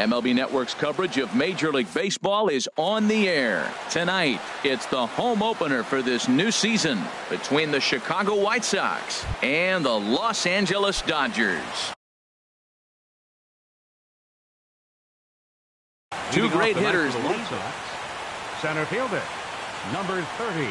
MLB Network's coverage of Major League Baseball is on the air. Tonight, it's the home opener for this new season between the Chicago White Sox and the Los Angeles Dodgers. Two great hitters. Center fielder, number 30.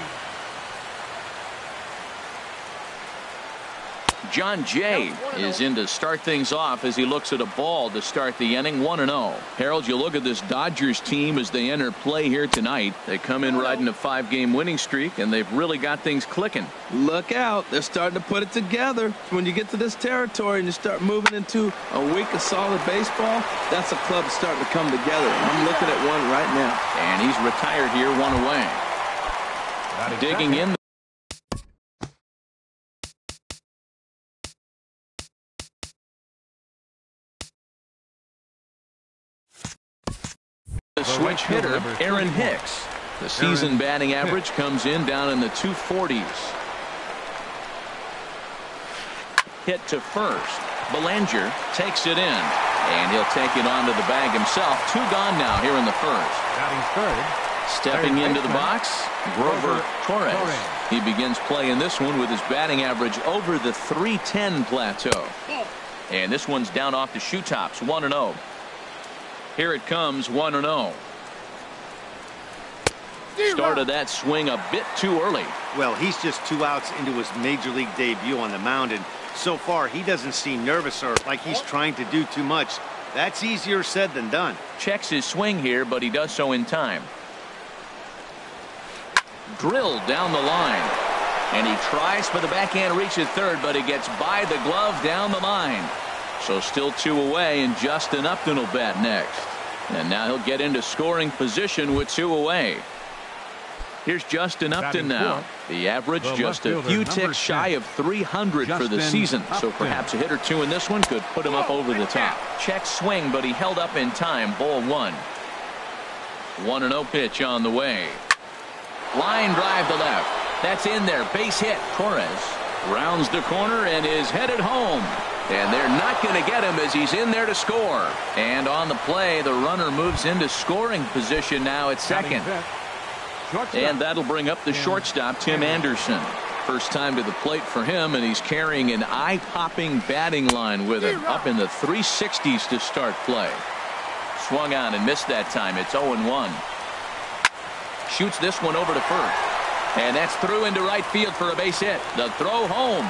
John Jay is in to start things off as he looks at a ball to start the inning. 1-0. Harold, you look at this Dodgers team as they enter play here tonight. They come in riding a 5-game winning streak, and they've really got things clicking. Look out. They're starting to put it together. When you get to this territory and you start moving into a week of solid baseball, that's a club that's starting to come together. I'm looking at one right now. And he's retired here, one away. Digging in. The switch hitter, Aaron Hicks. The season batting average comes in down in the 240s. Hit to first. Belanger takes it in, and he'll take it onto the bag himself. 2 gone now here in the first. Stepping into the box, Grover Torres. He begins playing this one with his batting average over the 310 plateau. And this one's down off the shoe tops, 1-0. Here it comes, 1-0. Started that swing a bit too early. Well, he's just 2 outs into his major league debut on the mound, and so far he doesn't seem nervous or like he's trying to do too much. That's easier said than done. Checks his swing here, but he does so in time. Drilled down the line, and he tries for the backhand reach at third, but he gets by the glove down the line. So still 2 away, and Justin Upton will bat next. And now he'll get into scoring position with 2 away. Here's Justin Upton now. The average just a few ticks shy of 300 for the season. So perhaps a hit or 2 in this one could put him up over the top. Check swing, but he held up in time. Ball 1. 1-0 pitch on the way. Line drive to left. That's in there. Base hit. Torres rounds the corner and is headed home. And they're not going to get him as he's in there to score. And on the play, the runner moves into scoring position now at second. And that'll bring up the shortstop, Tim Anderson. First time to the plate for him, and he's carrying an eye-popping batting line with him. Up in the 360s to start play. Swung on and missed that time. It's 0-1. Shoots this one over to first. And that's through into right field for a base hit. The throw home.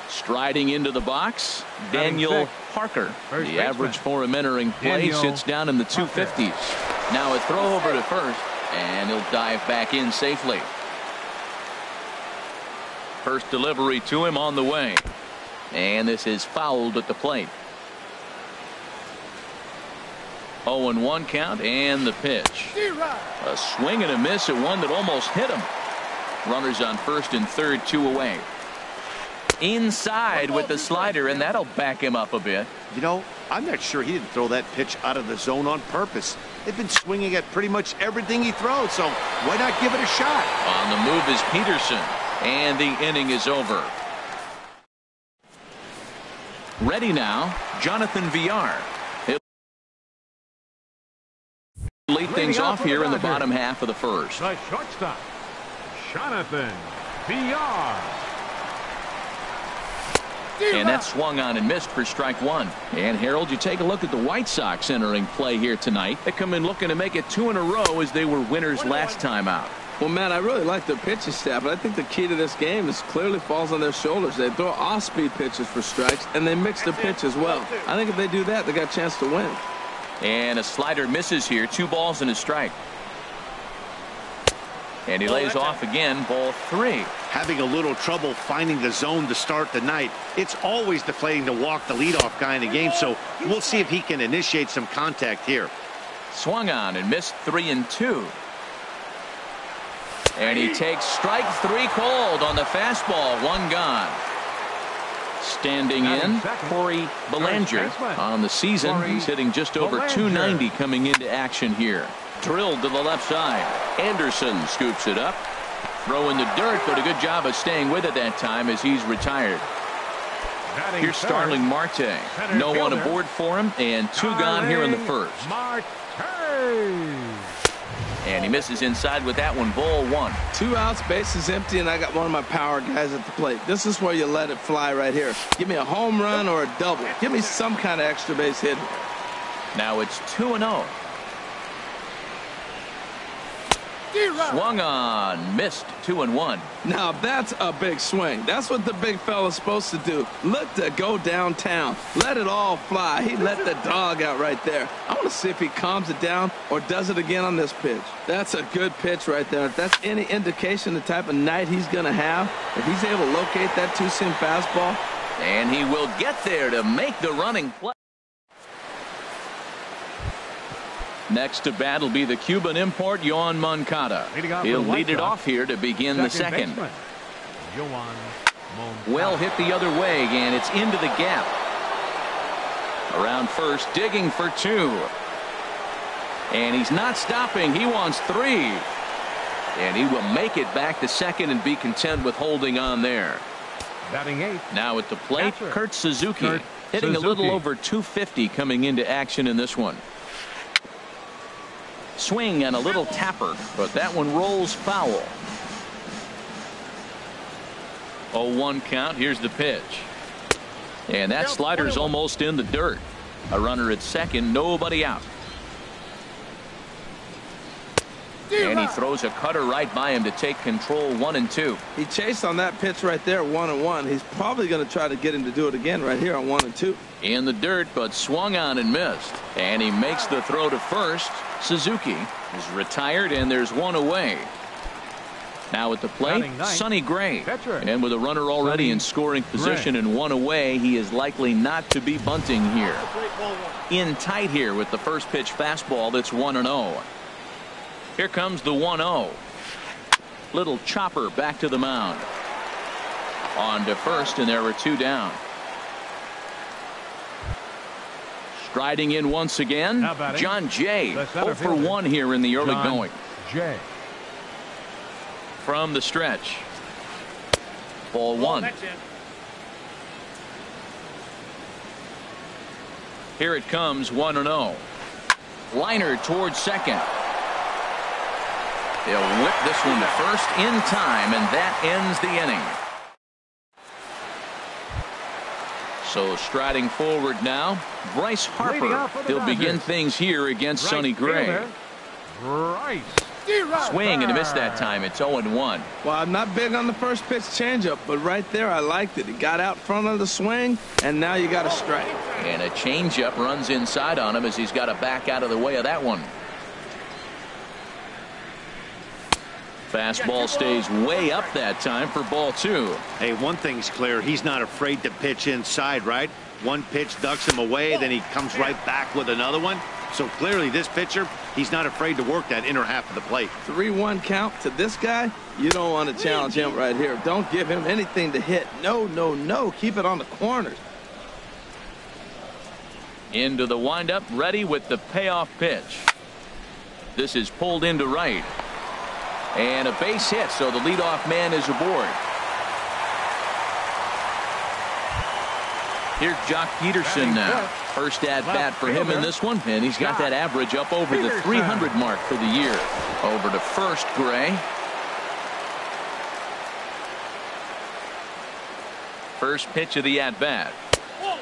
Striding into the box, Daniel Parker. The average for him entering play sits down in the 250s. Now a throw over to first, and he'll dive back in safely. First delivery to him on the way. And this is fouled at the plate. 0-1 count, and the pitch. A swing and a miss at one that almost hit him. Runners on first and third, 2 away. Inside with the slider, and that'll back him up a bit. You know, I'm not sure he didn't throw that pitch out of the zone on purpose. They've been swinging at pretty much everything he throws, so why not give it a shot? On the move is Peterson, and the inning is over. Ready now, Jonathan Villar. He'll lead things off here in the bottom half of the first. The shortstop, Jonathan Villar. And that swung on and missed for strike 1. And Harold, you take a look at the White Sox entering play here tonight. They come in looking to make it 2 in a row as they were winners last time out. Well, Matt, I really like their pitching staff, but I think the key to this game is clearly falls on their shoulders. They throw off-speed pitches for strikes, and they mix the pitch as well. I think if they do that, they got a chance to win. And a slider misses here. 2 balls and a strike. And he lays off again, ball 3. Having a little trouble finding the zone to start the night. It's always deflating to walk the leadoff guy in the game, so we'll see if he can initiate some contact here. Swung on and missed 3-2. And he takes strike 3 cold on the fastball. 1 gone. Standing in, Corey Belanger. On the season, he's hitting just over 290 coming into action here. Drilled to the left side. Anderson scoops it up. Throw in the dirt, but a good job of staying with it that time as he's retired. Here's Starling Marte. No one aboard for him, and 2 gone here in the first. Marte. And he misses inside with that one. Ball 1. 2 outs, bases empty, and I got one of my power guys at the plate. This is where you let it fly right here. Give me a home run or a double. Give me some kind of extra base hit. Now it's 2-0. Swung on, missed. 2-1. Now that's a big swing. That's what the big fella's supposed to do. Look to go downtown. Let it all fly. He let the dog out right there. I want to see if he calms it down or does it again on this pitch. That's a good pitch right there. If that's any indication the type of night he's going to have, if he's able to locate that 2-seam fastball. And he will get there to make the running play. Next to bat will be the Cuban import, Yoan Moncada. He'll lead it off here to begin the second. Well hit the other way, and it's into the gap. Around first, digging for 2. And he's not stopping. He wants 3. And he will make it back to second and be content with holding on there. Batting 8. Now at the plate, Kurt Suzuki. Hitting a little over 250 coming into action in this one. Swing and a little tapper, but that one rolls foul. 0-1 count. Here's the pitch. And that slider's almost in the dirt. A runner at second, nobody out. And he throws a cutter right by him to take control. 1-2. He chased on that pitch right there, 1-1. He's probably going to try to get him to do it again right here on 1-2. In the dirt, but swung on and missed. And he makes the throw to first. Suzuki is retired, and there's 1 away. Now at the plate, Sonny Gray. And with a runner already in scoring position and 1 away, he is likely not to be bunting here. In tight here with the first pitch fastball that's 1-0. Here comes the 1-0. Little chopper back to the mound. On to first, and there were 2 down. Striding in once again, John Jay. 0 for 1 here in the early going. Jay. From the stretch. Ball 1. Here it comes, 1-0. Liner towards second. They'll whip this one to first in time, and that ends the inning. So striding forward now, Bryce Harper. He'll begin things here against Sonny Gray. Bryce. Swing and a miss that time. It's 0-1. Well, I'm not big on the first pitch changeup, but right there I liked it. He got out front of the swing, and now you got a strike. And a changeup runs inside on him as he's got to back out of the way of that one. Fastball stays way up that time for ball 2. Hey, one thing's clear. He's not afraid to pitch inside, right? One pitch ducks him away, then he comes right back with another one. So clearly this pitcher, he's not afraid to work that inner half of the plate. 3-1 count to this guy. You don't want to challenge him right here. Don't give him anything to hit. No, no, no. Keep it on the corners. Into the windup, ready with the payoff pitch. This is pulled into right. And a base hit, so the leadoff man is aboard. Here's Jock Peterson now. First at bat for him in this one, and he's got that average up over the 300 mark for the year. Over to first, Gray. First pitch of the at bat.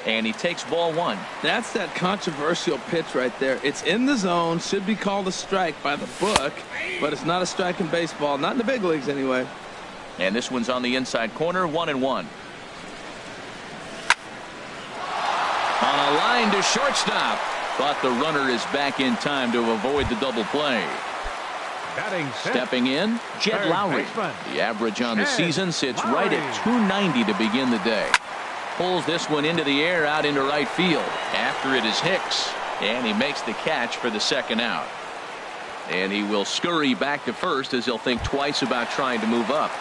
And he takes ball 1. That's that controversial pitch right there. It's in the zone, should be called a strike by the book, but it's not a strike in baseball, not in the big leagues anyway. And this one's on the inside corner, 1-1. On a line to shortstop, but the runner is back in time to avoid the double play. Stepping in, Jed Lowry. The average on the season sits right at 290 to begin the day. Pulls this one into the air out into right field. After it is Hicks, and he makes the catch for the second out. And he will scurry back to first as he'll think twice about trying to move up.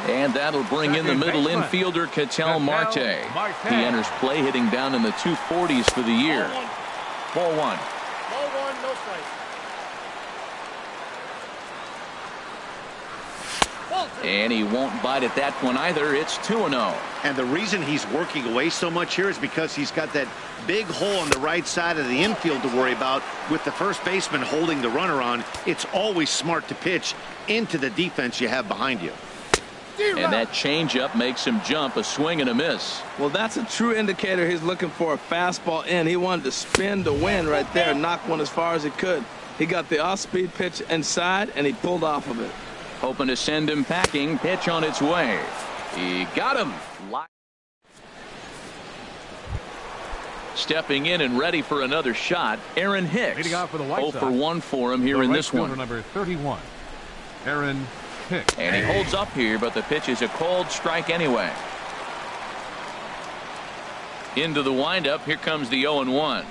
And that'll bring in the middle infielder, Ketel Marte. He enters play hitting down in the 240s for the year. Ball 1. Ball 1, no strike. And he won't bite at that one either. It's 2-0. And the reason he's working away so much here is because he's got that big hole on the right side of the infield to worry about. With the first baseman holding the runner on, it's always smart to pitch into the defense you have behind you. And that changeup makes him jump. A swing and a miss. Well, that's a true indicator he's looking for a fastball in. He wanted to spin to win right there and knock one as far as he could. He got the off-speed pitch inside, and he pulled off of it. Hoping to send him packing. Pitch on its way. He got him. Stepping in and ready for another shot, Aaron Hicks. Leading off for the White 0 for 1 for him here in this one. Number 31, Aaron Hicks. And he holds up here, but the pitch is a cold strike anyway. Into the windup. Here comes the 0-1.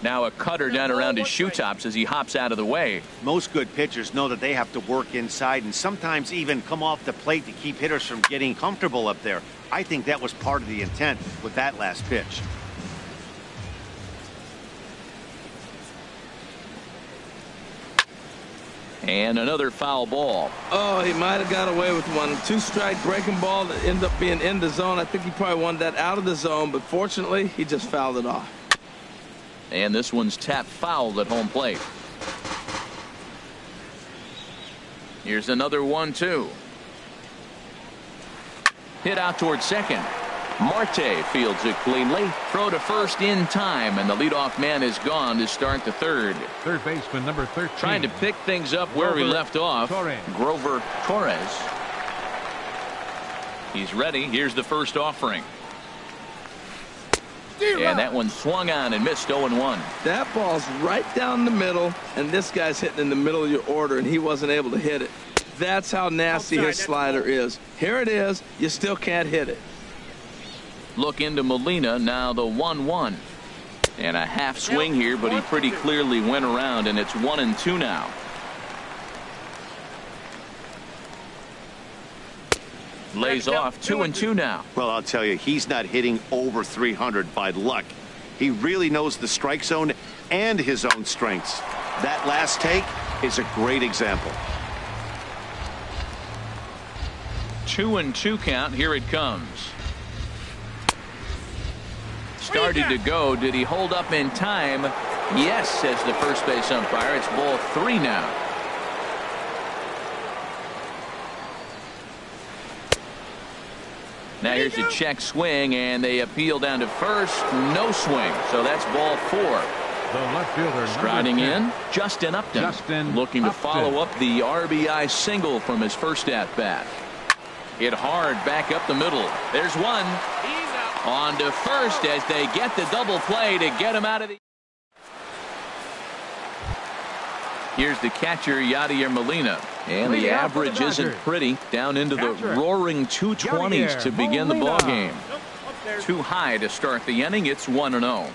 Now a cutter down around his shoe tops as he hops out of the way. Most good pitchers know that they have to work inside and sometimes even come off the plate to keep hitters from getting comfortable up there. I think that was part of the intent with that last pitch. And another foul ball. Oh, he might have got away with one. Two-strike breaking ball that ended up being in the zone. I think he probably wanted that out of the zone, but fortunately, he just fouled it off. And this one's tapped foul at home plate. Here's another 1-2. Hit out towards second. Marte fields it cleanly. Throw to first in time, and the leadoff man is gone to start the third. Third baseman number 13. Trying to pick things up where he left off. Grover Torres. He's ready. Here's the first offering. And that one swung on and missed. 0-1. That ball's right down the middle, and this guy's hitting in the middle of your order, and he wasn't able to hit it. That's how nasty his slider is. Here it is. You still can't hit it. Look into Molina. Now the 1-1. And a half swing here, but he pretty clearly went around, and it's 1-2 now. Lays off. 2-2 now. Well, I'll tell you, he's not hitting over 300 by luck. He really knows the strike zone and his own strengths. That last take is a great example. 2-2 count. Here it comes. Started to go. Did he hold up in time? Yes, says the first base umpire. It's ball 3 now. Now here's a check swing, and they appeal down to first. No swing, so that's ball 4. The left fielder striding in, Justin Upton. Looking to follow up the RBI single from his first at bat. Hit hard back up the middle. There's one. On to first as they get the double play to get him out of the. Here's the catcher, Yadier Molina. And the average isn't pretty. Down into the roaring 220s to begin the ball game. Too high to start the inning. It's 1-0.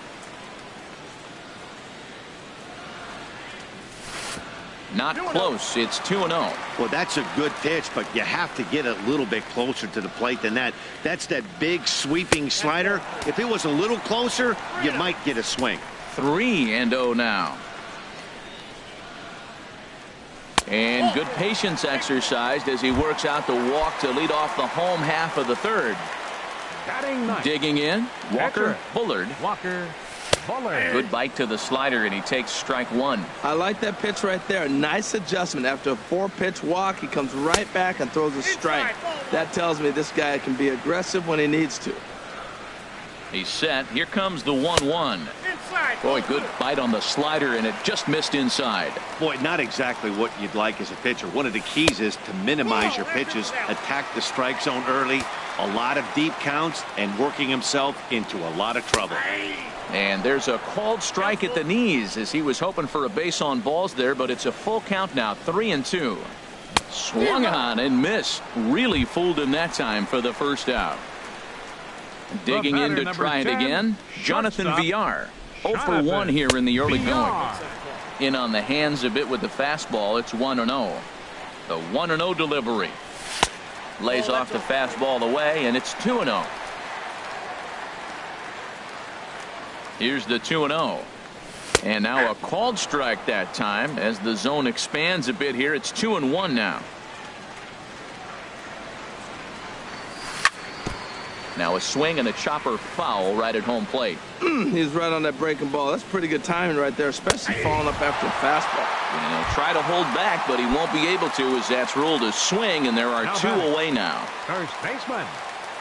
Not close. It's 2-0. Well, that's a good pitch, but you have to get a little bit closer to the plate than that. That's that big sweeping slider. If it was a little closer, you might get a swing. 3-0 now. And good patience exercised as he works out the walk to lead off the home half of the third. Digging in, Walker Bullard. Good bite to the slider, and he takes strike 1. I like that pitch right there. Nice adjustment. After a 4-pitch walk, he comes right back and throws a strike. That tells me this guy can be aggressive when he needs to. He's set. Here comes the 1-1. Boy, good bite on the slider, and it just missed inside. Boy, not exactly what you'd like as a pitcher. One of the keys is to minimize your pitches, attack the strike zone early, a lot of deep counts, and working himself into a lot of trouble. And there's a called strike at the knees as he was hoping for a base on balls there, but it's a full count now. 3-2. Swung on and missed. Really fooled him that time for the first out. Digging in to try it again, Jonathan Villar. 0 for 1 here in the early going. In on the hands a bit with the fastball. It's 1-0. The 1-0 delivery. Lays off the fastball away, and it's 2-0. Here's the 2-0. And now a called strike that time as the zone expands a bit here. It's 2-1 now. Now a swing and a chopper foul right at home plate. He's right on that breaking ball. That's pretty good timing right there, especially falling up after a fastball. And he'll try to hold back, but he won't be able to, as that's ruled a swing, and there are two away now. First baseman,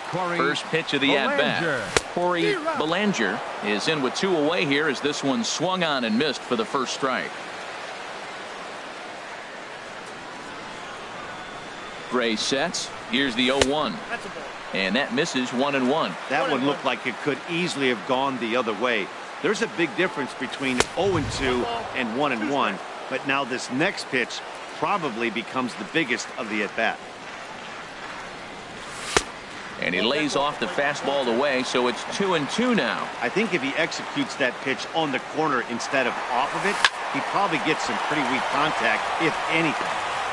Corey First pitch of the at-bat. Corey Belanger is in with two away here as this one swung on and missed for the first strike. Gray sets. Here's the 0-1. And that misses 1-1. That one looked like it could easily have gone the other way. There's a big difference between 0-2 and 1-1. But now this next pitch probably becomes the biggest of the at-bat. And he lays off the fastball away, so it's 2-2 now. I think if he executes that pitch on the corner instead of off of it, he probably gets some pretty weak contact, if anything.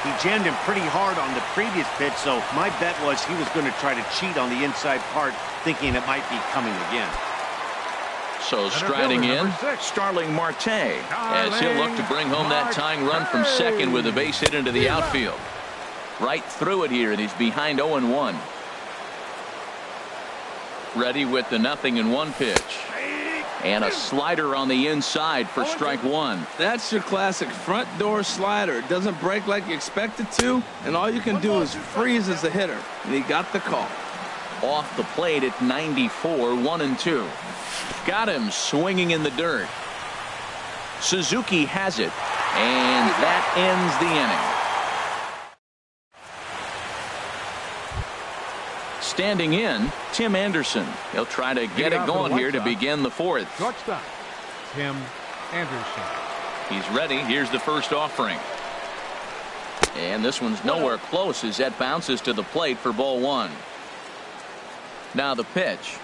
He jammed him pretty hard on the previous pitch, so my bet was he was going to try to cheat on the inside part, thinking it might be coming again. So striding in, Starling Marte, as he'll look to bring home that tying run from second with a base hit into the outfield. Right through it here, and he's behind 0-1. Ready with the 0-1 pitch. And a slider on the inside for strike one. That's your classic front door slider. It doesn't break like you expect it to, and all you can do is freeze as a hitter. And he got the call. Off the plate at 94, 1-2. Got him swinging in the dirt. Suzuki has it, and that ends the inning. Standing in, Tim Anderson. He'll try to get it going here to begin the fourth. Shortstop, Tim Anderson. He's ready. Here's the first offering. And this one's nowhere close as that bounces to the plate for ball one. Now the pitch.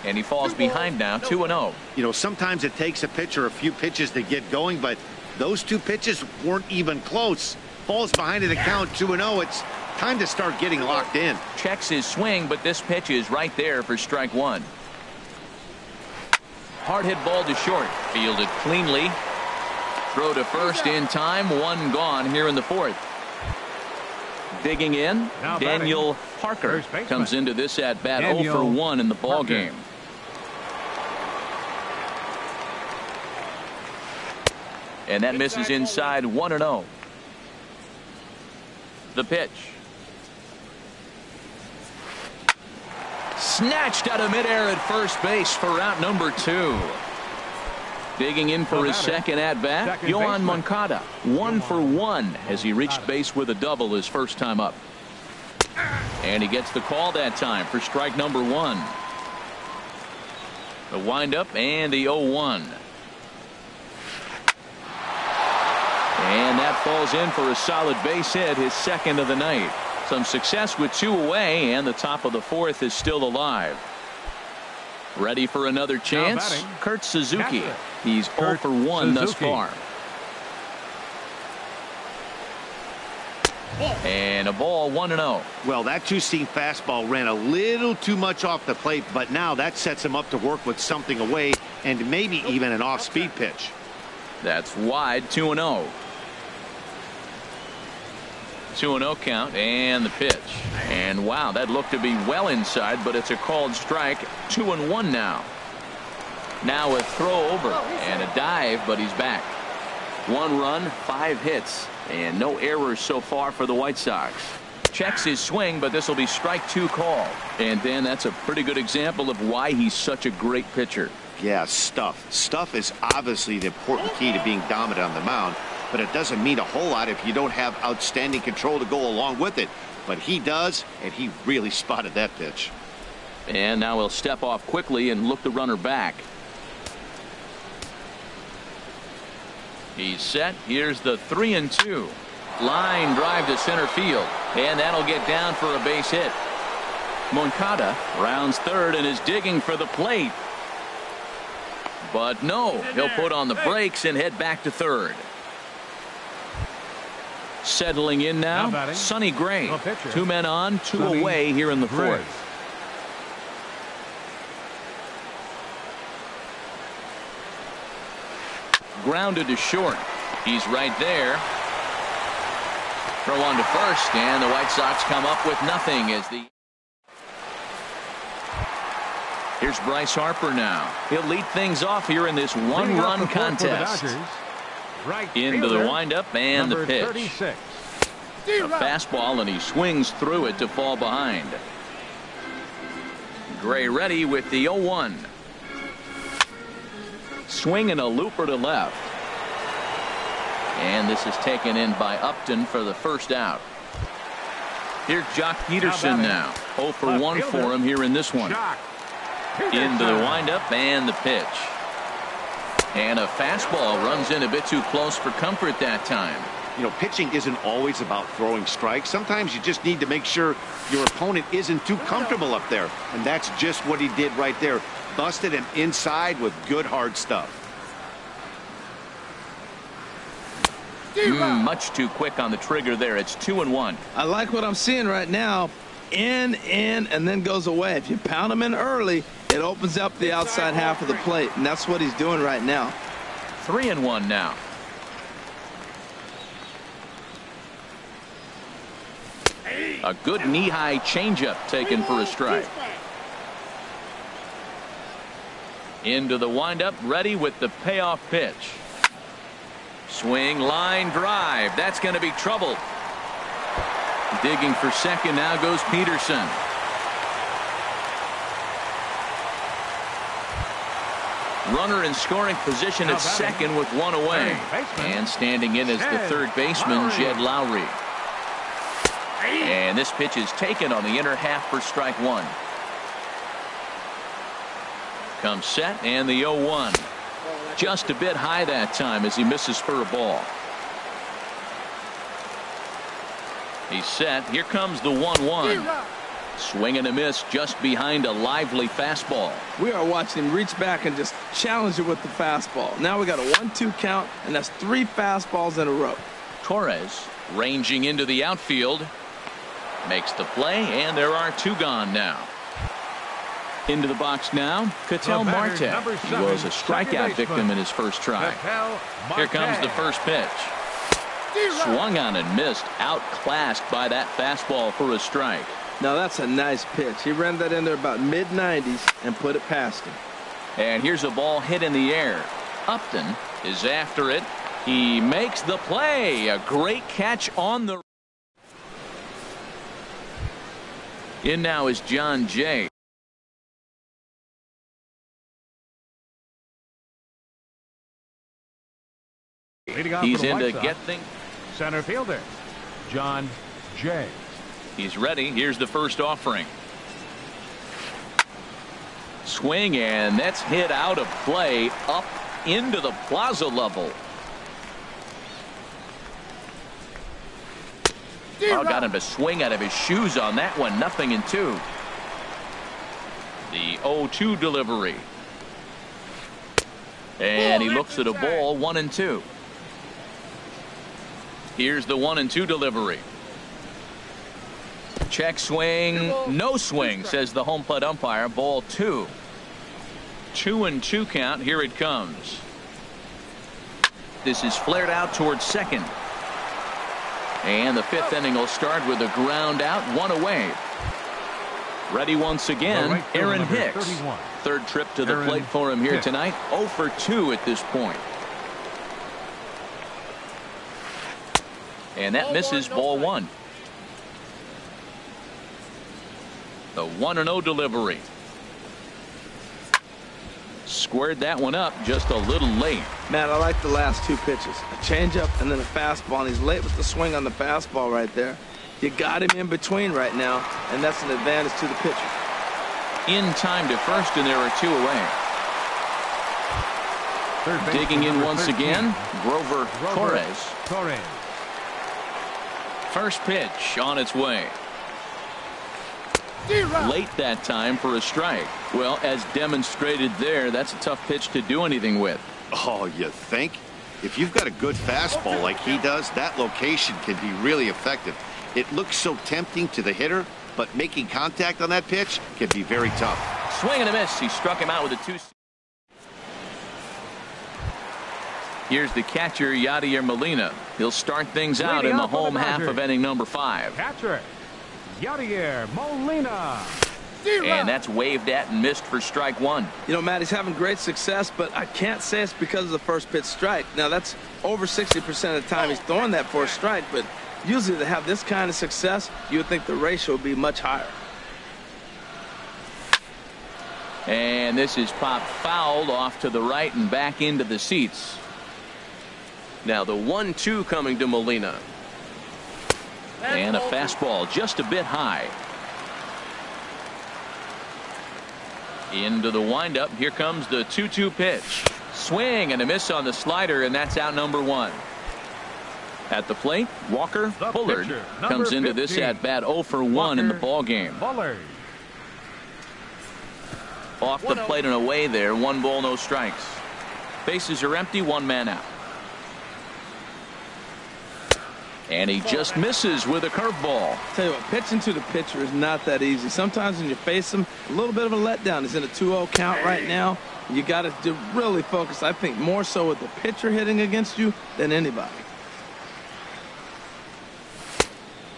And he falls behind now, 2-0. You know, sometimes it takes a pitcher a few pitches to get going, but those two pitches weren't even close. Falls behind at the count, 2-0. It's time to start getting locked in. Checks his swing, but this pitch is right there for strike one. Hard hit ball to short. Fielded cleanly. Throw to first in time. One gone here in the fourth. Digging in, Daniel Parker comes into this at bat 0 for 1 in the ball game. And that misses inside 1-0. The pitch. Snatched out of midair at first base for out number 2. Digging in for his second at bat, Yohan Moncada, 1 for 1 as he reached base with a double his first time up. And he gets the call that time for strike number 1. The windup and the 0-1. And that falls in for a solid base hit, his second of the night. Some success with 2 away, and the top of the fourth is still alive. Ready for another chance? Kurt Suzuki. He's 0 for 1 thus far. And a ball, 1-0. Well, that two-seam fastball ran a little too much off the plate, but now that sets him up to work with something away and maybe even an off-speed pitch. That's wide, 2-0. 2-0 count and the pitch. And wow, that looked to be well inside, but it's a called strike. 2-1 now. Now a throw over and a dive, but he's back. 1 run, 5 hits, and no errors so far for the White Sox. Checks his swing, but this will be strike 2 call. And then that's a pretty good example of why he's such a great pitcher. Yeah, stuff. Stuff is obviously the important key to being dominant on the mound, but it doesn't mean a whole lot if you don't have outstanding control to go along with it. But he does, and he really spotted that pitch. And now he'll step off quickly and look the runner back. He's set. Here's the 3-2. Line drive to center field, and that'll get down for a base hit. Moncada rounds third and is digging for the plate. But no, he'll put on the brakes and head back to third. Settling in now, Sonny Gray. 2 men on, 2 away here in the fourth. Grounded to short. He's right there. Throw on to first, and the White Sox come up with nothing as the... Here's Bryce Harper now. He'll lead things off here in this one-run contest. Into the windup and the pitch. 36. A fastball, and he swings through it to fall behind. Gray ready with the 0-1. Swing and a looper to left. And this is taken in by Upton for the first out. Here's Jock Peterson now. 0 for 1 for him here in this one. Into the windup and the pitch. And a fastball runs in a bit too close for comfort that time. You know, pitching isn't always about throwing strikes. Sometimes you just need to make sure your opponent isn't too comfortable up there. And that's just what he did right there. Busted him inside with good hard stuff. Much too quick on the trigger there. It's 2-1. I like what I'm seeing right now. In, and then goes away. If you pound him in early, it opens up the outside half of the plate, and that's what he's doing right now. 3-1 now. A good knee-high changeup taken for a strike. Into the windup, ready with the payoff pitch. Swing, line drive. That's going to be trouble. Digging for second now goes Peterson. Runner in scoring position at second with one away. And standing in as the third baseman, Jed Lowry. And this pitch is taken on the inner half for strike one. Comes set and the 0-1. Just a bit high that time as he misses for a ball. He's set. Here comes the 1-1. Swing and a miss just behind a lively fastball. We are watching him reach back and just challenge it with the fastball. Now we got a 1-2 count, and that's 3 fastballs in a row. Torres ranging into the outfield. Makes the play, and there are 2 gone now. Into the box now, Ketel Marte. He was a strikeout victim in his first try. Here comes the first pitch. Swung on and missed, outclassed by that fastball for a strike. Now that's a nice pitch. He ran that in there about mid-90s and put it past him. And here's a ball hit in the air. Upton is after it. He makes the play. A great catch on the... In now is John Jay. He's in to get things. Center fielder, John Jay. He's ready. Here's the first offering. Swing, and that's hit out of play up into the plaza level. Oh, got him to swing out of his shoes on that one. 0-2. The 0-2 delivery. And he looks at a ball. 1-2. Here's the 1-2 delivery. Check swing. No swing, says the home plate umpire. Ball 2. 2-2 count. Here it comes. This is flared out towards second. And the 5th inning will start with a ground out, 1 away. Ready once again, Aaron Hicks. 3rd trip to the plate for him here tonight. 0 for 2 at this point. And that misses, ball 1. The 1-0 delivery. Squared that one up just a little late. Man, I like the last 2 pitches. A changeup and then a fastball. And he's late with the swing on the fastball right there. You got him in between right now, and that's an advantage to the pitcher. In time to first, and there are 2 away. Digging in once again, Grover Torres. First pitch on its way. Late that time for a strike. Well, as demonstrated there, that's a tough pitch to do anything with. Oh, you think? If you've got a good fastball like he does, that location can be really effective. It looks so tempting to the hitter, but making contact on that pitch can be very tough. Swing and a miss. He struck him out with a 2. Here's the catcher, Yadier Molina. He'll start things out in the home half of inning number 5. Catcher, Yadier Molina. And that's waved at and missed for strike 1. You know, Matt, he's having great success, but I can't say it's because of the first pitch strike. Now, that's over 60% of the time he's throwing that for a strike, but usually to have this kind of success, you would think the ratio would be much higher. And this is popped fouled off to the right and back into the seats. Now the 1-2 coming to Molina. And a fastball just a bit high. Into the windup. Here comes the 2-2 pitch. Swing and a miss on the slider, and that's out number 1. At the plate, Walker Bullard comes into this at bat 0 for 1 in the ball game. Off the plate and away there. 1 ball, no strikes. Bases are empty. 1 man out. And he just misses with a curveball. Tell you what, pitching to the pitcher is not that easy. Sometimes when you face him, a little bit of a letdown. He's in a 2-0 count right now. You got to really focus, I think, more so with the pitcher hitting against you than anybody.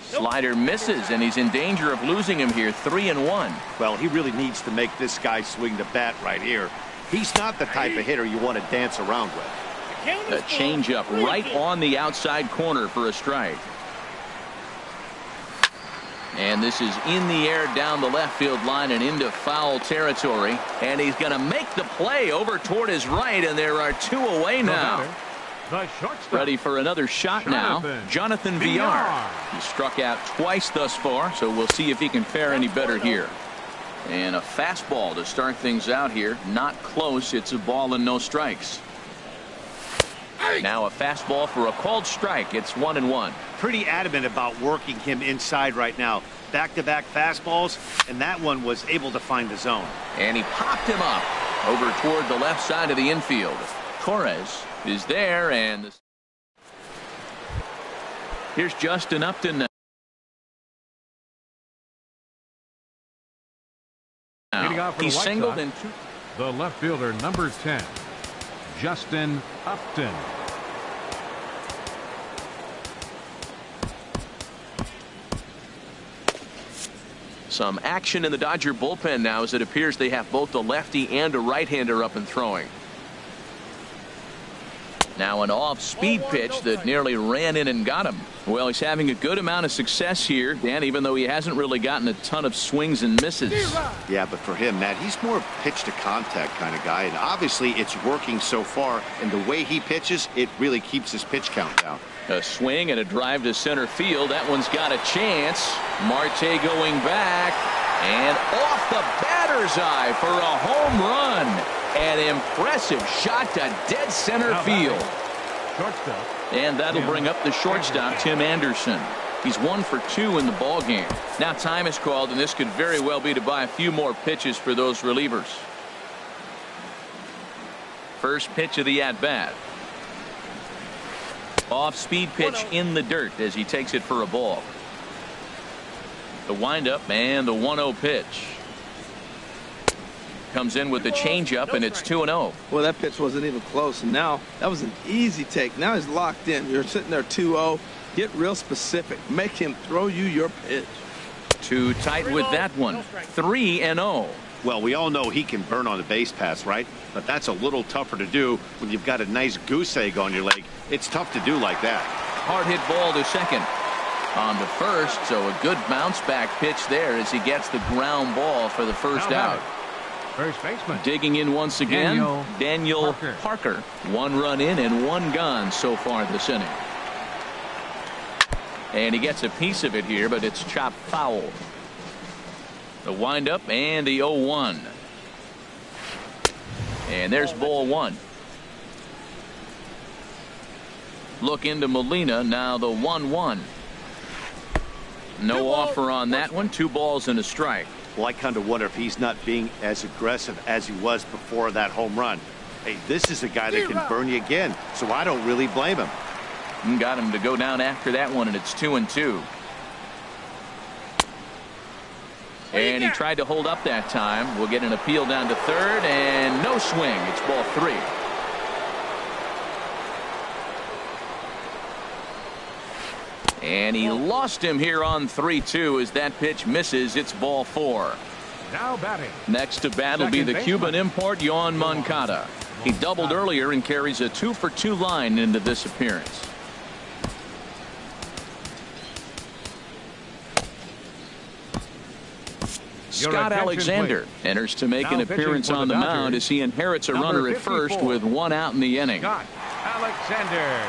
Slider misses, and he's in danger of losing him here. 3-1. Well, he really needs to make this guy swing the bat right here. He's not the type of hitter you want to dance around with. A changeup right on the outside corner for a strike. And this is in the air down the left field line and into foul territory. And he's going to make the play over toward his right, and there are 2 away now. Ready for another shot now. Jonathan Villar. He struck out twice thus far, so we'll see if he can fare any better here. And a fastball to start things out here. Not close. It's a ball and no strikes. Now a fastball for a called strike. It's 1-1. Pretty adamant about working him inside right now. Back-to-back fastballs, and that one was able to find the zone. And he popped him up over toward the left side of the infield. Torres is there, and here's Justin Upton. Now he's singled in. The left fielder, number 10, Justin Upton. Some action in the Dodger bullpen now, as it appears they have both a lefty and a right-hander up and throwing. Now an off-speed pitch that nearly ran in and got him. Well, he's having a good amount of success here, Dan, even though he hasn't really gotten a ton of swings and misses. Yeah, but for him, Matt, he's more pitch-to-contact kind of guy, and obviously it's working so far, and the way he pitches, it really keeps his pitch count down. A swing and a drive to center field. That one's got a chance. Marte going back, and off the batter's eye for a home run. An impressive shot to dead center field. And that'll bring up the shortstop, Tim Anderson. He's 1 for 2 in the ball game. Now time is called, and this could very well be to buy a few more pitches for those relievers. First pitch of the at-bat. Off-speed pitch in the dirt as he takes it for a ball. The windup and the 1-0 pitch. Comes in with the changeup, and it's 2-0. Well, that pitch wasn't even close, and now that was an easy take. Now he's locked in. You're sitting there 2-0. Get real specific. Make him throw you your pitch. Too tight with that one. 3-0. Well, we all know he can burn on a base pass, right? But that's a little tougher to do when you've got a nice goose egg on your leg. It's tough to do like that. Hard hit ball to second. On to first, so a good bounce back pitch there as he gets the ground ball for the first out. First baseman. Digging in once again, Daniel Parker. 1 run in and 1 gone so far this inning. And he gets a piece of it here, but it's chopped foul. The windup and the 0-1. And there's ball 1. Look into Molina, now the 1-1. No offer on that one. 2 balls and a strike. Well, I kind of wonder if he's not being as aggressive as he was before that home run. Hey, this is a guy that can burn you again, so I don't really blame him. Got him to go down after that one, and it's 2-2. And he tried to hold up that time. We'll get an appeal down to third, and no swing. It's ball 3. And he lost him here on 3-2 as that pitch misses. It's ball 4. Now batting. Next to bat will be the Cuban import, Yoan Moncada. He doubled earlier and carries a 2-for-2 line into this appearance. Scott Alexander enters to make an appearance on the mound as he inherits a runner at first with 1 out in the inning. Scott Alexander.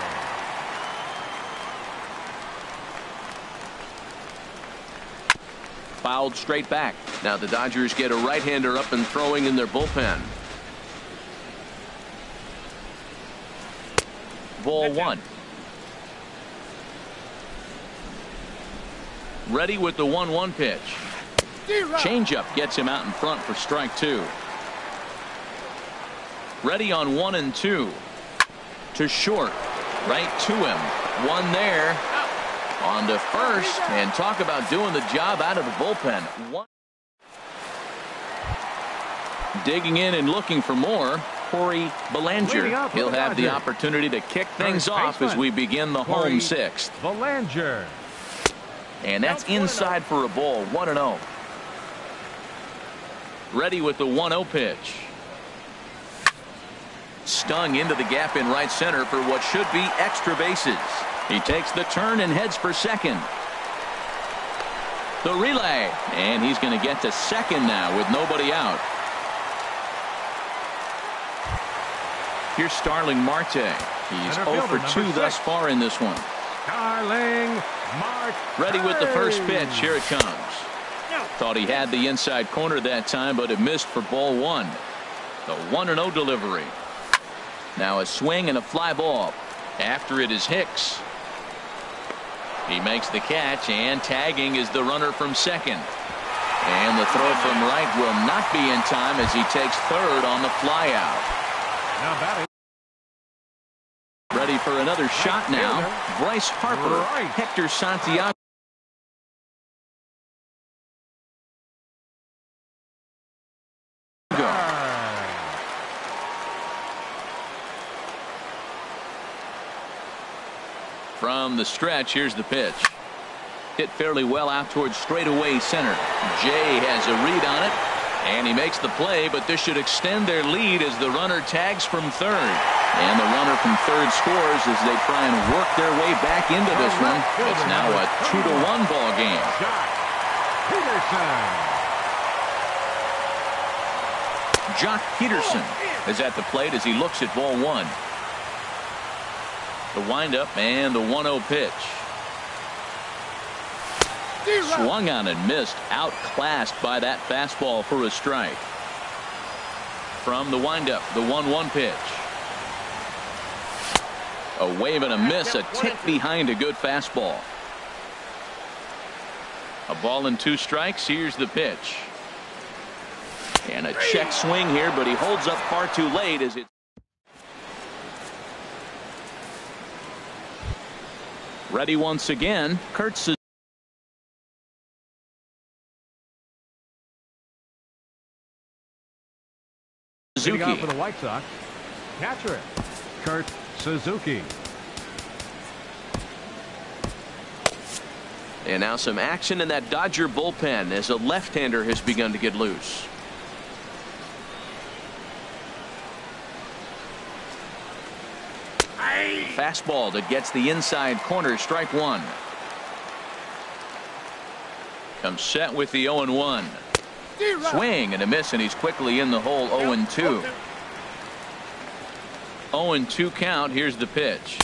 Fouled straight back. Now the Dodgers get a right-hander up and throwing in their bullpen. Ball 1. Ready with the 1-1 pitch. Changeup gets him out in front for strike 2. Ready on 1 and 2. To short. Right to him. 1 there. On to first. And talk about doing the job out of the bullpen. Digging in and looking for more. Corey Belanger. He'll have the opportunity to kick things off as we begin the home 6th. Belanger. And that's inside for a ball. 1-0. Ready with the 1-0 pitch. Stung into the gap in right center for what should be extra bases. He takes the turn and heads for second. The relay. And he's going to get to second now with nobody out. Here's Starling Marte. He's 0 for 2 thus far in this one. Starling Marte. Ready with the first pitch. Here it comes. Thought he had the inside corner that time, but it missed for ball 1. The 1-0 delivery. Now a swing and a fly ball. After it is Hicks. He makes the catch, and tagging is the runner from second. And the throw from right will not be in time as he takes third on the fly out. Now batting. Ready for another shot now. Bryce Harper. Hector Santiago. From the stretch, here's the pitch. Hit fairly well out towards straightaway center. Jay has a read on it, and he makes the play, but this should extend their lead as the runner tags from third. And the runner from third scores as they try and work their way back into this one. It's now a 2-1 ball game. Jock Peterson is at the plate as he looks at ball 1. The windup and the 1-0 pitch. Swung on and missed. Outclassed by that fastball for a strike. From the windup, the 1-1 pitch. A wave and a miss, a tick behind a good fastball. A ball and 2 strikes. Here's the pitch. And a check swing here, but he holds up far too late as it. Ready once again, Kurt Suzuki. Leading off for the White Sox, catcher, Kurt Suzuki. And now some action in that Dodger bullpen as a left-hander has begun to get loose. Fastball that gets the inside corner, strike 1. Comes set with the 0-1. Swing and a miss, and he's quickly in the hole. 0-2. 0-2 count. Here's the pitch.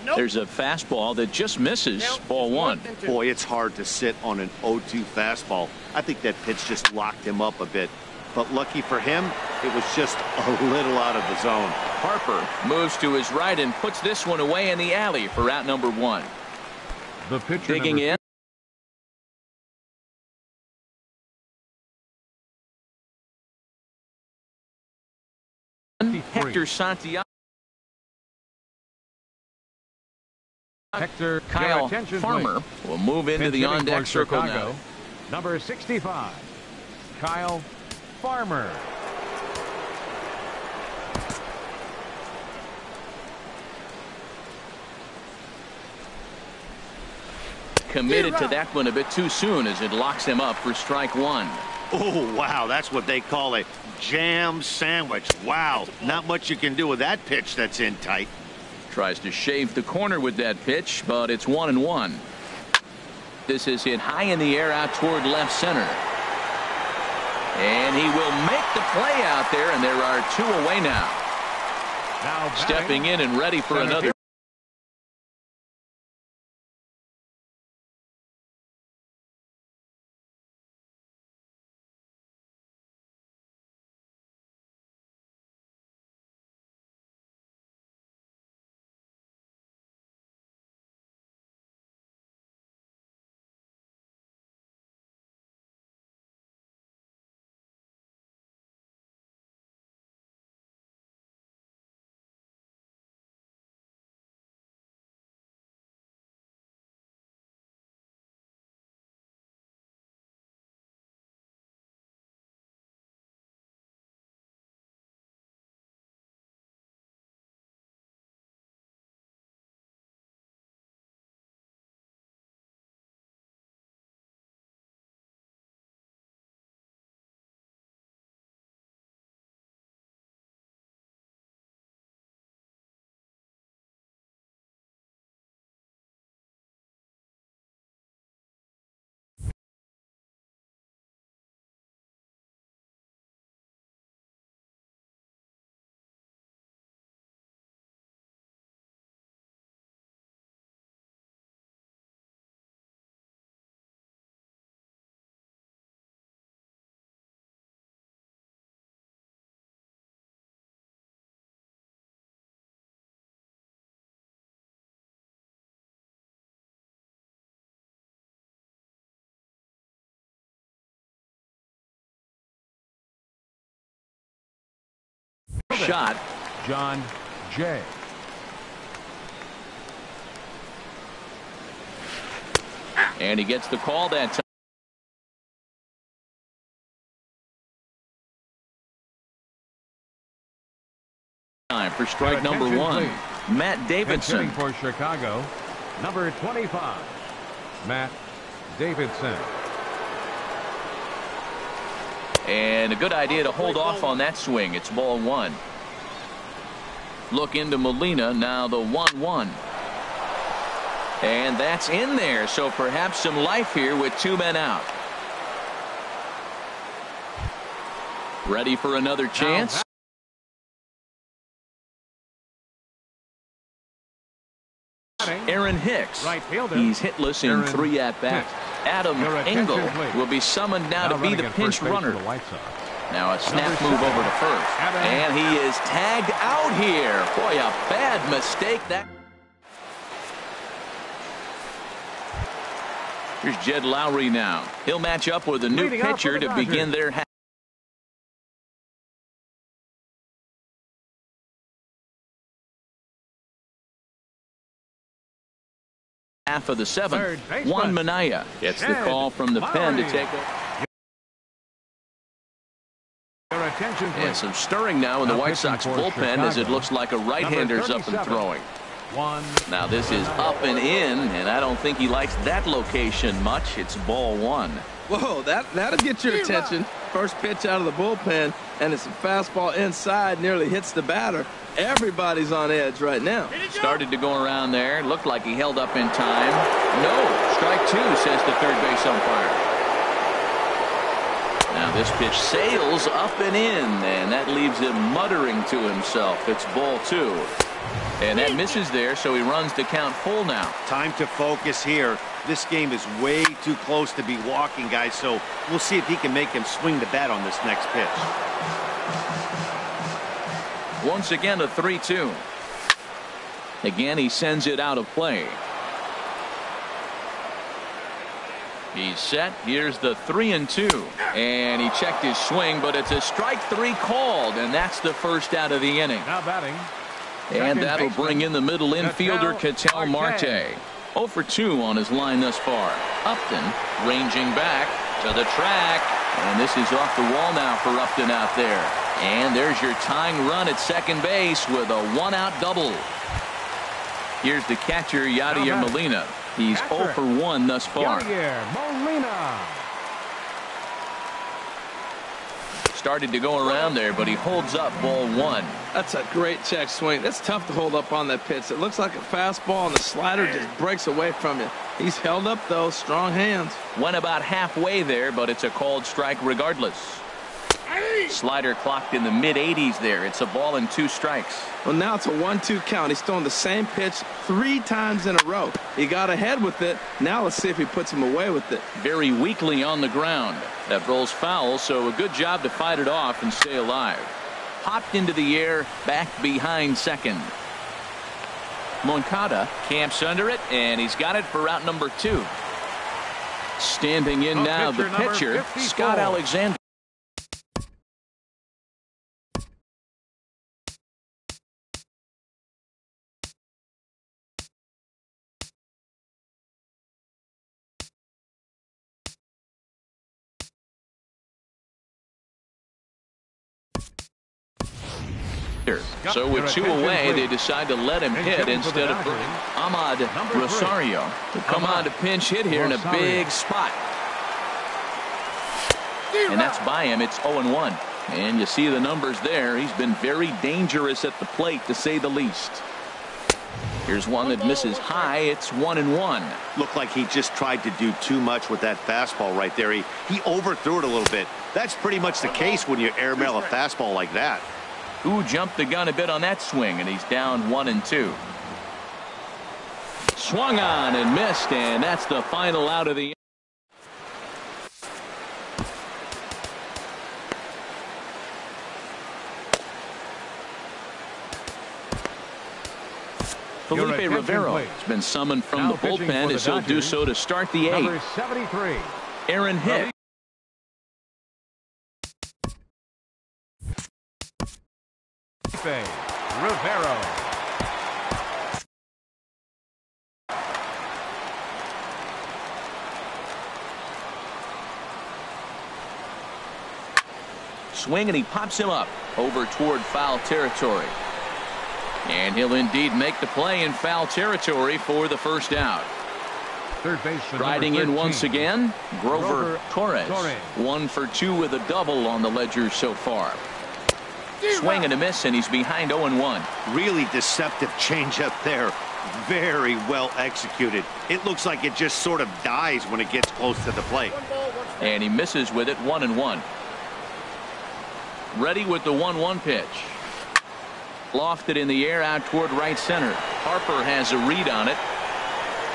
There's a fastball that just misses. Ball 1. Boy, it's hard to sit on an 0-2 fastball. I think that pitch just locked him up a bit. But lucky for him, it was just a little out of the zone. Harper moves to his right and puts this one away in the alley for out number 1. The pitcher digging in. Hector Santiago. Hector Kyle Farmer will move into the on-deck circle now. Number 65, Kyle Farmer. committed to that one a bit too soon as it locks him up for strike one. Oh, wow, that's what they call a jam sandwich. Wow, not much you can do with that pitch that's in tight. Tries to shave the corner with that pitch, but it's 1-1. This is hit high in the air out toward left center. And he will make the play out there, and there are 2 away now. Stepping in and ready for another. Shot. John Jay. And he gets the call that time for strike number 1. Matt Davidson. For Chicago, number 25, Matt Davidson. And a good idea to hold off on that swing. It's ball 1. Look into Molina, now the 1-1. And that's in there, so perhaps some life here with 2 men out. Ready for another chance? Aaron Hicks. He's hitless in 3 at-bats. Adam Engel will be summoned now to be the pinch runner. Now a snap move over to first. And he is tagged out here. Boy, a bad mistake. Here's Jed Lowry now. He'll match up with a new pitcher to begin their half of the 7th. Juan Minaya gets the call from the pen to take it. And some stirring now in the White Sox bullpen as it looks like a right-hander's up and throwing. Now this is up and in, and I don't think he likes that location much. It's ball 1. Whoa, that'll get your attention. First pitch out of the bullpen, and it's a fastball inside, nearly hits the batter. Everybody's on edge right now. Started to go around there. Looked like he held up in time. No, strike 2, says the third base umpire. Now this pitch sails up and in, and that leaves him muttering to himself. It's ball 2. And that misses there, so he runs the count full now. Time to focus here. This game is way too close to be walking, guys, so we'll see if he can make him swing the bat on this next pitch. Once again, a 3-2. Again, he sends it out of play. He's set. Here's the 3-2. And he checked his swing, but it's a strike 3 called, and that's the first out of the inning. Now batting. And that'll bring in the middle infielder, Ketel Marte. 0 for 2 on his line thus far. Upton ranging back to the track. And this is off the wall now for Upton out there. And there's your tying run at second base with a 1-out double. Here's the catcher, Yadier Molina. He's 0 for 1 thus far. Started to go around there, but he holds up ball 1. That's a great check swing. That's tough to hold up on that pitch. It looks like a fastball, and the slider just breaks away from you. He's held up, though. Strong hands. Went about halfway there, but it's a called strike regardless. Slider clocked in the mid-80s there. It's a ball and 2 strikes. Well, now it's a 1-2 count. He's throwing the same pitch 3 times in a row. He got ahead with it. Now let's see if he puts him away with it. Very weakly on the ground. That rolls foul, so a good job to fight it off and stay alive. Popped into the air, back behind second. Moncada camps under it, and he's got it for route number 2. Standing in now, the pitcher, Scott Alexander. So with 2 away, they decide to let him hit instead of Ahmad Rosario to come on to pinch hit here in a big spot. And that's by him. It's 0-1. And you see the numbers there. He's been very dangerous at the plate, to say the least. Here's one that misses high. It's 1-1. Looked like he just tried to do too much with that fastball right there. He overthrew it a little bit. That's pretty much the case when you airmail a fastball like that. Who jumped the gun a bit on that swing, and he's down 1-2. Swung on and missed, and that's the final out of the. Felipe Rivero has been summoned from the bullpen as he'll do so to start the 8th. Number 73. Aaron Hicks. Rivero. Swing, and he pops him up over toward foul territory. And he'll indeed make the play in foul territory for the first out. Third baseman Riding in once again, Grover Torres. 1 for 2 with a double on the ledger so far. Swing and a miss, and he's behind 0-1. Really deceptive changeup there. Very well executed. It looks like it just sort of dies when it gets close to the plate. And he misses with it, 1-1. Ready with the 1-1 pitch. Lofted in the air out toward right center. Harper has a read on it.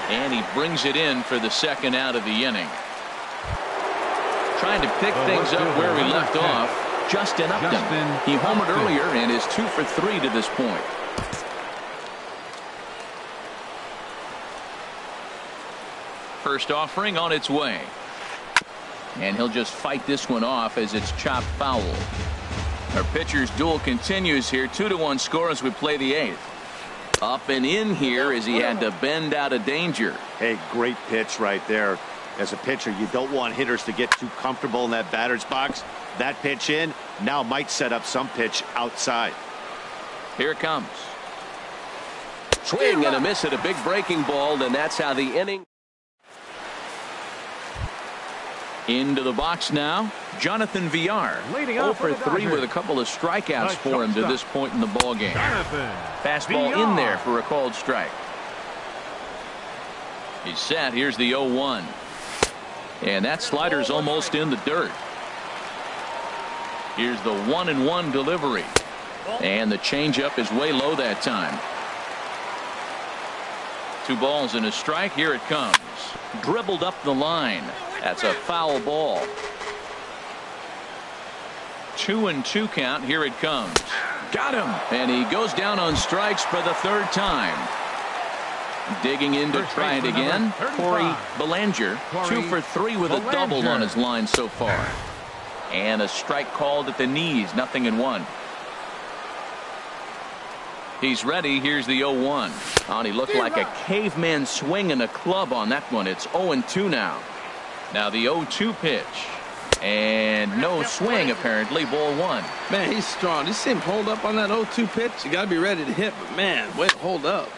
And he brings it in for the second out of the inning. Trying to pick things up where he left off. Justin Upton. He homered earlier and is 2 for 3 to this point. First offering on its way. And he'll just fight this one off as it's chopped foul. Our pitcher's duel continues here. 2-1 score as we play the 8th. Up and in here as he had to bend out of danger. Hey, great pitch right there. As a pitcher, you don't want hitters to get too comfortable in that batter's box. That pitch in now might set up some pitch outside. Here it comes. Swing and a miss at a big breaking ball, and that's how the inning. Into the box now, Jonathan Villar. 0 for 3 with a couple of strikeouts for him to this point in the ball game. Fastball in there for a called strike. He's set. Here's the 0-1. And that slider's almost in the dirt. Here's the 1-1 delivery. And the changeup is way low that time. 2 balls and a strike. Here it comes. Dribbled up the line. That's a foul ball. 2-2 count. Here it comes. Got him. And he goes down on strikes for the 3rd time. Digging in to try it again. Corey Belanger. 2 for 3 with a double on his line so far. And a strike called at the knees. 0-1. He's ready. Here's the 0-1. And he looked like a caveman swinging a club on that one. It's 0-2 now. Now the 0-2 pitch. And no swing, apparently. Ball 1. Man, he's strong. You see him hold up on that 0-2 pitch? You got to be ready to hit, but man, way to hold up.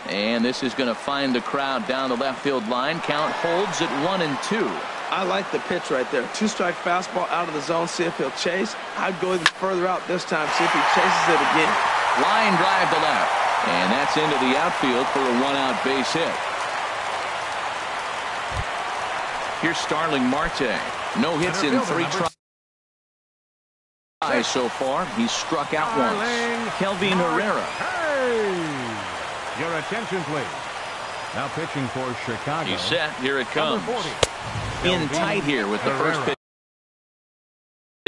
And this is going to find the crowd down the left field line. Count holds at 1-2. I like the pitch right there. 2-strike fastball out of the zone. See if he'll chase. I'd go even further out this time. See if he chases it again. Line drive to left. And that's into the outfield for a 1-out base hit. Here's Starling Marte. No hits in 3 tries so far. He's struck out once. Kelvin Herrera. Hey! Your attention, please. Now pitching for Chicago. He's set. Here it comes. In tight here with the first pitch.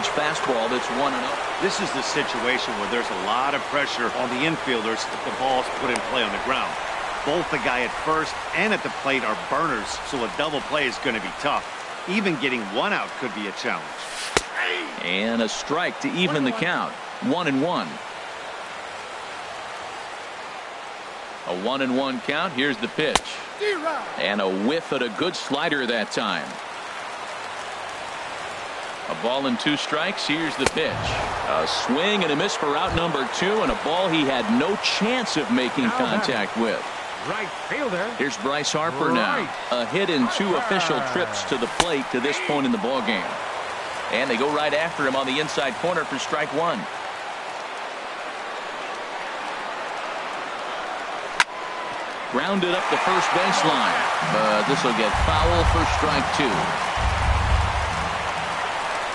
Fastball that's 1-0. This is the situation where there's a lot of pressure on the infielders if the ball's put in play on the ground. Both the guy at first and at the plate are burners, so a double play is going to be tough. Even getting 1 out could be a challenge. And a strike to even the count. 1-1. A 1-1 count. Here's the pitch. And a whiff at a good slider that time. A ball and 2 strikes. Here's the pitch. A swing and a miss for out number 2, and a ball he had no chance of making contact with. Right fielder. Here's Bryce Harper now. A hit in 2 official trips to the plate to this point in the ball game. And they go right after him on the inside corner for strike 1. Grounded up the first baseline. But this will get foul for strike 2.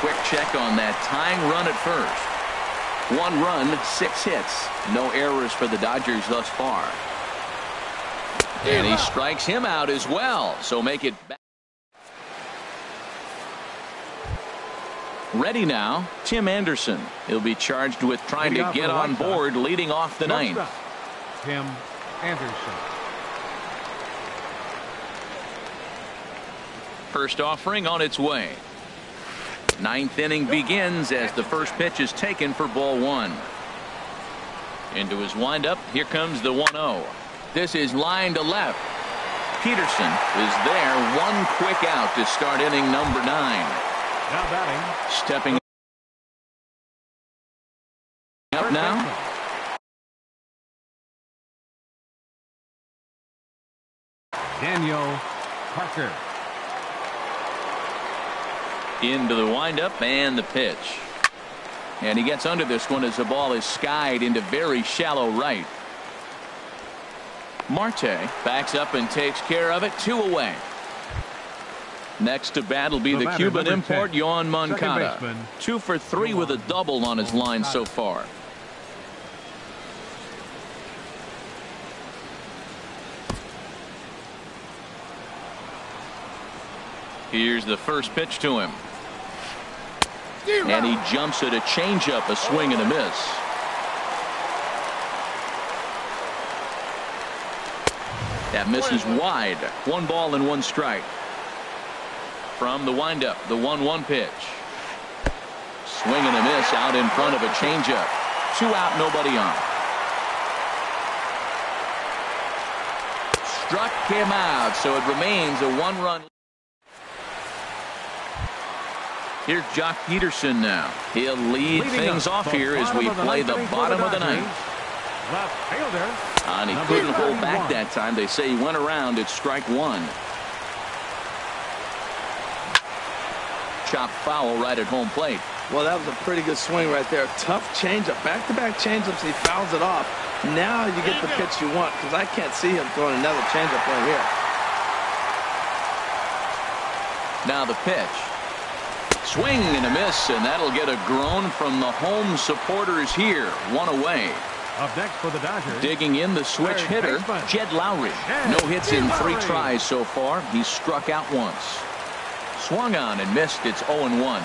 Quick check on that tying run at first. 1 run, 6 hits. No errors for the Dodgers thus far. And he strikes him out as well. So make it back. Ready now, Tim Anderson. He'll be charged with trying to get on board leading off the ninth. Tim Anderson. First offering on its way. 9th inning begins as the first pitch is taken for ball 1. Into his windup. Here comes the 1-0. This is line to left. Peterson is there. 1 quick out to start inning number 9. Now batting. Stepping up now. Daniel Parker. Into the windup and the pitch. And he gets under this one as the ball is skied into very shallow right. Marte backs up and takes care of it. 2 away. Next to bat will be the Cuban import, Yoan Moncada. 2 for 3 with a double on his line so far. Here's the first pitch to him. And he jumps at a changeup, a swing and a miss. That misses wide. 1 ball and 1 strike. From the windup, the 1-1 pitch. Swing and a miss out in front of a changeup. 2 out, nobody on. Struck him out, so it remains a 1-run. Here's Jock Peterson now. He'll lead things off here as we play the bottom of the ninth. Left fielder. And he couldn't hold back that time. They say he went around at strike 1. Chopped foul right at home plate. Well, that was a pretty good swing right there. Tough changeup. Back-to-back changeups. He fouls it off. Now you get the pitch you want, because I can't see him throwing another changeup right here. Now the pitch. Swing and a miss, and that'll get a groan from the home supporters here. 1 away. Up next for the Dodgers. Digging in the switch hitter, Jed Lowry. No hits in 3 tries so far. He's struck out once. Swung on and missed. It's 0-1.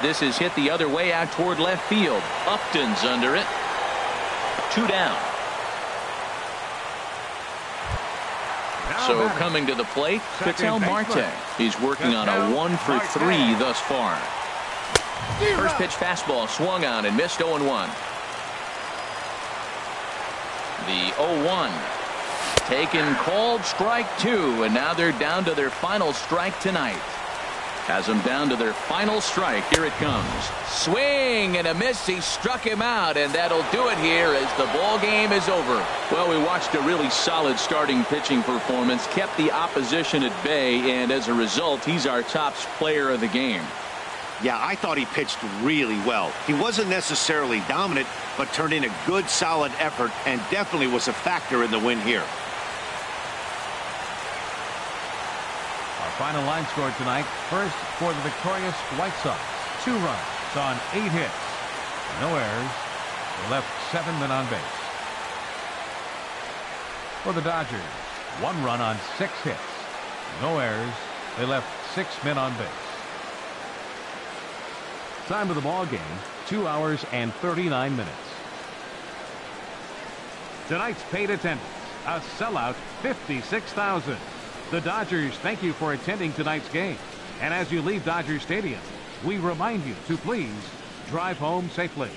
This is hit the other way out toward left field. Upton's under it. 2 down. So coming to the plate, Ketel Marte. He's working on a 1 for 3 thus far. First pitch fastball swung on and missed. 0-1. The 0-1 taken, called strike 2, and now they're down to their final strike tonight. Has them down to their final strike. Here it comes. Swing and a miss. He struck him out, and that'll do it here as the ball game is over. Well, we watched a really solid starting pitching performance, kept the opposition at bay, and as a result, he's our top player of the game. Yeah, I thought he pitched really well. He wasn't necessarily dominant, but turned in a good, solid effort and definitely was a factor in the win here. Our final line score tonight. First for the victorious White Sox. 2 runs on 8 hits. No errors. They left 7 men on base. For the Dodgers, 1 run on 6 hits. No errors. They left 6 men on base. Time of the ball game, 2 hours and 39 minutes. Tonight's paid attendance, a sellout 56,000. The Dodgers thank you for attending tonight's game. And as you leave Dodger Stadium, we remind you to please drive home safely.